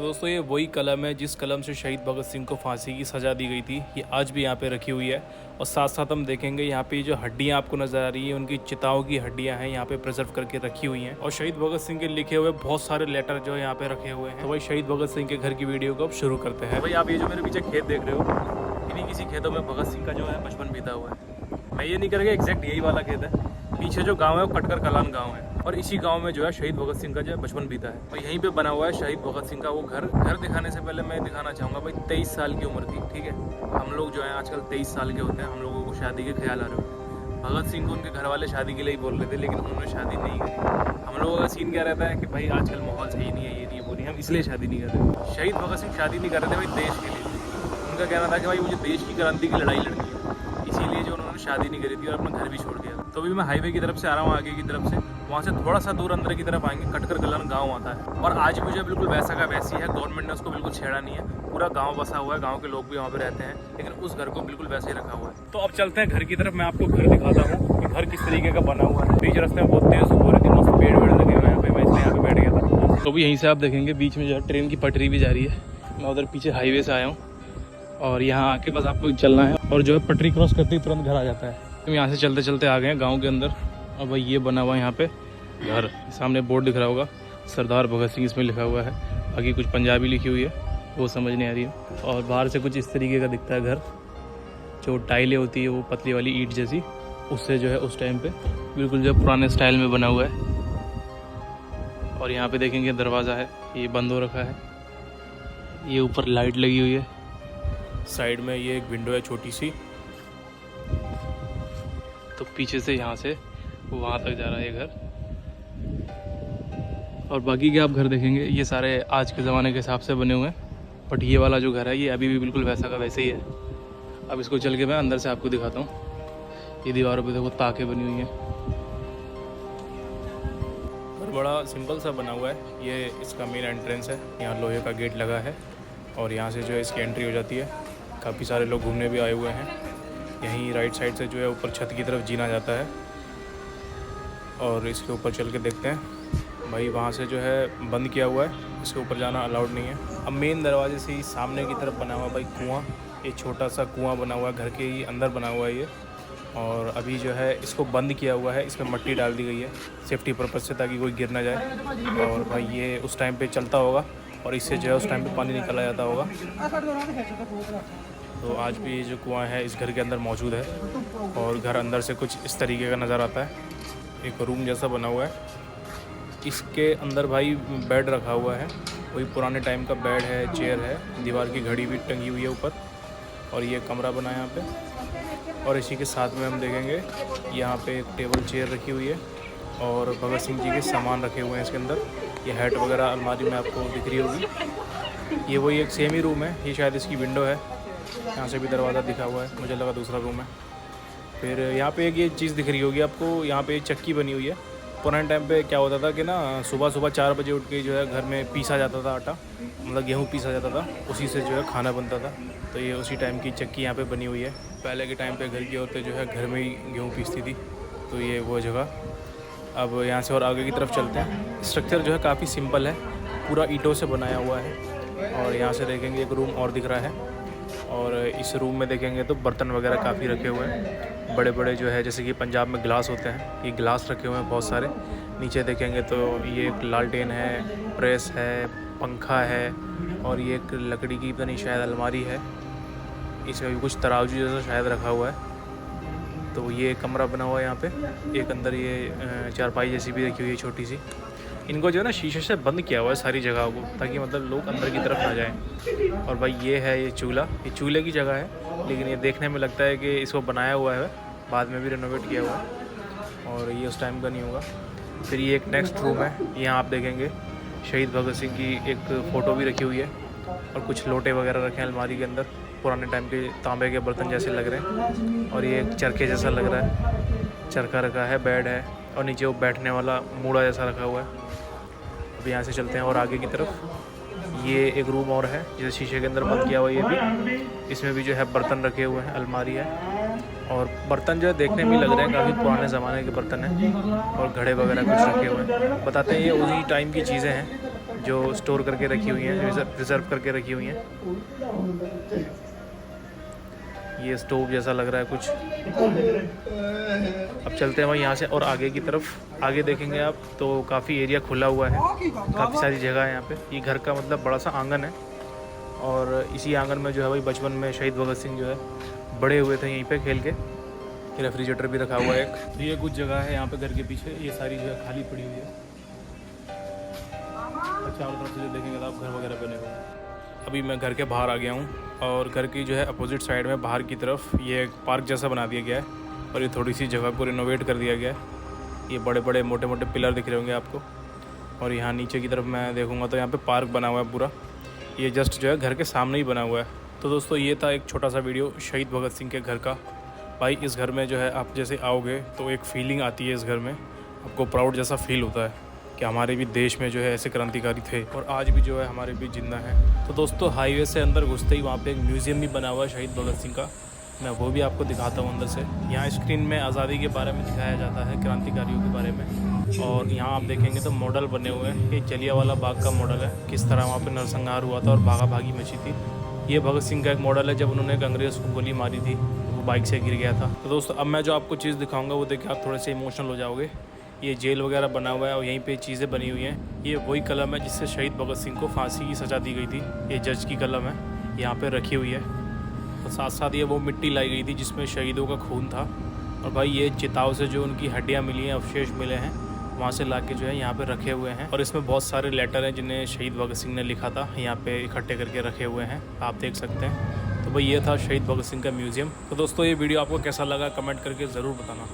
तो दोस्तों ये वही कलम है जिस कलम से शहीद भगत सिंह को फांसी की सज़ा दी गई थी। ये आज भी यहाँ पे रखी हुई है। और साथ साथ हम देखेंगे यहाँ पे जो हड्डियाँ आपको नज़र आ रही है उनकी चिताओं की हड्डियाँ हैं यहाँ पे प्रिजर्व करके रखी हुई हैं। और शहीद भगत सिंह के लिखे हुए बहुत सारे लेटर जो है यहाँ पे रखे हुए हैं। तो भाई शहीद भगत सिंह के घर की वीडियो को अब शुरू करते हैं। भाई आप ये जो मेरे पीछे खेत देख रहे हो, इन्हीं किसी खेतों में भगत सिंह का जो है बचपन बीता हुआ है। मैं ये नहीं करेंगे एग्जैक्ट यही वाला खेत है। पीछे जो गांव है वो कटकर कलान गांव है और इसी गांव में जो है शहीद भगत सिंह का जो है बचपन बीता है। और यहीं पे बना हुआ है शहीद भगत सिंह का वो घर। घर दिखाने से पहले मैं दिखाना चाहूँगा भाई 23 साल की उम्र थी, ठीक है। हम लोग जो है आजकल 23 साल के होते हैं, हम लोगों को शादी के ख्याल आ रहे हो। भगत सिंह को उनके घर वाले शादी के लिए ही बोल रहे थे, लेकिन उन्होंने शादी नहीं करी। हम लोगों का सीन क्या रहता है कि भाई आजकल माहौल सही नहीं है, ये नहीं वो नहीं, हम इसलिए शादी नहीं कर रहे। शहीद भगत सिंह शादी नहीं कर रहे थे भाई देश के लिए। उनका कहना था कि भाई मुझे देश की क्रांति की लड़ाई लड़नी है, इसीलिए जो उन्होंने शादी नहीं करी थी और अपना घर भी छोड़ दिया। तो अभी मैं हाईवे की तरफ से आ रहा हूँ, आगे की तरफ से, वहाँ से थोड़ा सा दूर अंदर की तरफ आएंगे, कटकर कलान गांव आता है। और आज भी जो बिल्कुल वैसा का वैसी है, गवर्नमेंट ने उसको बिल्कुल छेड़ा नहीं है। पूरा गांव बसा हुआ है, गांव के लोग भी वहाँ पे रहते हैं, लेकिन उस घर को बिल्कुल वैसे ही रखा हुआ है। तो अब चलते हैं घर की तरफ, मैं आपको घर दिखाता हूँ कि घर किस तरीके का बना हुआ है। बीच रास्ते में बहुत तेज हो रही थी, मस्त पेड़ वेड़ लगे हुए हैं यहाँ पे, मैं इसलिए यहाँ पे बैठ गया था। तो भी यहीं से आप देखेंगे बीच में जो है ट्रेन की पटरी भी जा रही है। मैं उधर पीछे हाईवे से आया हूँ और यहाँ आके बस आपको चलना है और जो है पटरी क्रॉस करते ही तुरंत घर आ जाता है। हम यहाँ से चलते चलते आ गए हैं गांव के अंदर। और भाई ये बना हुआ है यहाँ पे घर, सामने बोर्ड दिख रहा होगा, सरदार भगत सिंह इसमें लिखा हुआ है। बाकी कुछ पंजाबी लिखी हुई है, वो समझ नहीं आ रही है। और बाहर से कुछ इस तरीके का दिखता है घर। जो टाइलें होती है वो पतली वाली ईंट जैसी, उससे जो है उस टाइम पे बिल्कुल जो पुराने स्टाइल में बना हुआ है। और यहाँ पे देखेंगे दरवाज़ा है, ये बंद हो रखा है। ये ऊपर लाइट लगी हुई है, साइड में ये एक विंडो है छोटी सी। तो पीछे से यहाँ से वहाँ तक जा रहा है ये घर। और बाकी के आप घर देखेंगे ये सारे आज के ज़माने के हिसाब से बने हुए हैं, बट ये वाला जो घर है ये अभी भी बिल्कुल वैसा का वैसे ही है। अब इसको चल के मैं अंदर से आपको दिखाता हूँ। ये दीवारों पे देखो ताकें बनी हुई हैं। घर बड़ा सिंपल सा बना हुआ है। ये इसका मेन एंट्रेंस है, यहाँ लोहे का गेट लगा है और यहाँ से जो है इसकी एंट्री हो जाती है। काफ़ी सारे लोग घूमने भी आए हुए हैं। यहीं राइट साइड से जो है ऊपर छत की तरफ जीना जाता है और इसके ऊपर चल के देखते हैं। भाई वहाँ से जो है बंद किया हुआ है, इसके ऊपर जाना अलाउड नहीं है। अब मेन दरवाजे से ही सामने की तरफ बना हुआ भाई कुआं, ये छोटा सा कुआं बना हुआ है, घर के ही अंदर बना हुआ है ये। और अभी जो है इसको बंद किया हुआ है, इसमें मट्टी डाल दी गई है सेफ्टी पर्पज़ से, ताकि कोई गिर ना जाए। और भाई ये उस टाइम पे चलता होगा और इससे जो है उस टाइम पे पानी निकाला जाता होगा। तो आज भी ये जो कुआं है इस घर के अंदर मौजूद है। और घर अंदर से कुछ इस तरीके का नज़र आता है। एक रूम जैसा बना हुआ है, इसके अंदर भाई बेड रखा हुआ है, वही पुराने टाइम का बेड है, चेयर है, दीवार की घड़ी भी टंगी हुई है ऊपर। और ये कमरा बना है यहाँ पे। और इसी के साथ में हम देखेंगे यहाँ पे एक टेबल चेयर रखी हुई है और भगत सिंह जी के सामान रखे हुए हैं इसके अंदर। ये हैट वगैरह अलमारी में आपको दिख रही होगी। ये वही एक सेम ही रूम है, ये शायद इसकी विंडो है, यहाँ से भी दरवाज़ा दिखा हुआ है, मुझे लगा दूसरा रूम है। फिर यहाँ पे एक ये चीज़ दिख रही होगी आपको, यहाँ पे एक चक्की बनी हुई है। पुराने टाइम पे क्या होता था कि ना सुबह सुबह 4 बजे उठ के जो है घर में पीसा जाता था आटा, मतलब गेहूँ पीसा जाता था, उसी से जो है खाना बनता था। तो ये उसी टाइम की चक्की यहाँ पे बनी हुई है। पहले के टाइम पे घर की औरतें जो है घर में ही गेहूँ पीसती थी, तो ये वो जगह। अब यहाँ से और आगे की तरफ चलते हैं। स्ट्रक्चर जो है काफ़ी सिंपल है, पूरा ईंटों से बनाया हुआ है। और यहाँ से देखेंगे एक रूम और दिख रहा है और इस रूम में देखेंगे तो बर्तन वगैरह काफ़ी रखे हुए हैं, बड़े बड़े जो है, जैसे कि पंजाब में गिलास होते हैं, ये गिलास रखे हुए हैं बहुत सारे। नीचे देखेंगे तो ये एक लालटेन है, प्रेस है, पंखा है और ये एक लकड़ी की पता नहीं शायद अलमारी है, इसमें भी कुछ तराजू जैसा शायद रखा हुआ है। तो ये कमरा बना हुआ है यहाँ पे। एक अंदर ये चारपाई जैसी भी रखी हुई है छोटी सी। इनको जो है ना शीशे से बंद किया हुआ है सारी जगहों को, ताकि मतलब लोग अंदर की तरफ ना जाएं। और भाई ये है ये चूल्हा, ये चूल्हे की जगह है, लेकिन ये देखने में लगता है कि इसको बनाया हुआ है, बाद में भी रेनोवेट किया हुआ है और ये उस टाइम का नहीं होगा। फिर ये एक नेक्स्ट रूम है, यहाँ आप देखेंगे शहीद भगत सिंह की एक फ़ोटो भी रखी हुई है और कुछ लोटे वगैरह रखे हैं अलमारी के अंदर, पुराने टाइम के तांबे के बर्तन जैसे लग रहे हैं। और ये एक चरखे जैसा लग रहा है, चरखा रखा है, बेड है और नीचे वो बैठने वाला मूड़ा जैसा रखा हुआ है। अब यहाँ से चलते हैं और आगे की तरफ। ये एक रूम और है जिसे शीशे के अंदर बंद किया हुआ है, ये भी, इसमें भी जो है बर्तन रखे हुए हैं, अलमारी है और बर्तन जो है देखने में लग रहे हैं काफ़ी पुराने ज़माने के बर्तन हैं और घड़े वगैरह कुछ रखे हुए हैं। बताते हैं ये उसी टाइम की चीज़ें हैं जो स्टोर करके रखी हुई हैं, रिजर्व करके रखी हुई हैं। ये स्टोव जैसा लग रहा है कुछ। अब चलते हैं भाई यहाँ से और आगे की तरफ। आगे देखेंगे आप तो काफ़ी एरिया खुला हुआ है, काफ़ी सारी जगह है यहाँ पे। ये घर का मतलब बड़ा सा आंगन है और इसी आंगन में जो है भाई बचपन में शहीद भगत सिंह जो है बड़े हुए थे यहीं पे खेल के। रेफ्रिजरेटर भी रखा हुआ है एक। तो ये कुछ जगह है यहाँ पे घर के पीछे, ये सारी जगह खाली पड़ी हुई है। चारों तरफ से जो देखेंगे तो आप घर वगैरह बने हुए हैं। अभी मैं घर के बाहर आ गया हूँ और घर की जो है अपोजिट साइड में बाहर की तरफ ये एक पार्क जैसा बना दिया गया है और ये थोड़ी सी जगह को रिनोवेट कर दिया गया है। ये बड़े बड़े मोटे मोटे पिलर दिख रहे होंगे आपको। और यहाँ नीचे की तरफ मैं देखूँगा तो यहाँ पे पार्क बना हुआ है पूरा। ये जस्ट जो है घर के सामने ही बना हुआ है। तो दोस्तों ये था एक छोटा सा वीडियो शहीद भगत सिंह के घर का। भाई इस घर में जो है आप जैसे आओगे तो एक फ़ीलिंग आती है इस घर में, आपको प्राउड जैसा फील होता है कि हमारे भी देश में जो है ऐसे क्रांतिकारी थे और आज भी जो है हमारे भी जिंदा हैं। तो दोस्तों हाईवे से अंदर घुसते ही वहाँ पे एक म्यूज़ियम भी बना हुआ है शहीद भगत सिंह का। मैं वो भी आपको दिखाता हूँ अंदर से। यहाँ स्क्रीन में आज़ादी के बारे में दिखाया जाता है, क्रांतिकारियों के बारे में। और यहाँ आप देखेंगे तो मॉडल बने हुए हैं। ये जलियांवाला बाग का मॉडल है, किस तरह वहाँ पर नरसंहार हुआ था और भागा भागी मची थी। ये भगत सिंह का एक मॉडल है, जब उन्होंने एक अंग्रेज़ को गोली मारी थी वो बाइक से गिर गया था। तो दोस्तों अब मैं जो आपको चीज़ दिखाऊंगा वो देख के आप थोड़े से इमोशनल हो जाओगे। ये जेल वगैरह बना हुआ है और यहीं पे चीज़ें बनी हुई हैं। ये वही कलम है जिससे शहीद भगत सिंह को फांसी की सज़ा दी गई थी। ये जज की कलम है, यहाँ पे रखी हुई है। और साथ साथ ये वो मिट्टी लाई गई थी जिसमें शहीदों का खून था। और भाई ये चिताओं से जो उनकी हड्डियाँ मिली हैं, अवशेष मिले हैं, वहाँ से ला के जो है यहाँ पे रखे हुए हैं। और इसमें बहुत सारे लेटर हैं जिन्हें शहीद भगत सिंह ने लिखा था, यहाँ पे इकट्ठे करके रखे हुए हैं, आप देख सकते हैं। तो भाई ये था शहीद भगत सिंह का म्यूज़ियम। तो दोस्तों ये वीडियो आपको कैसा लगा कमेंट करके ज़रूर बताना।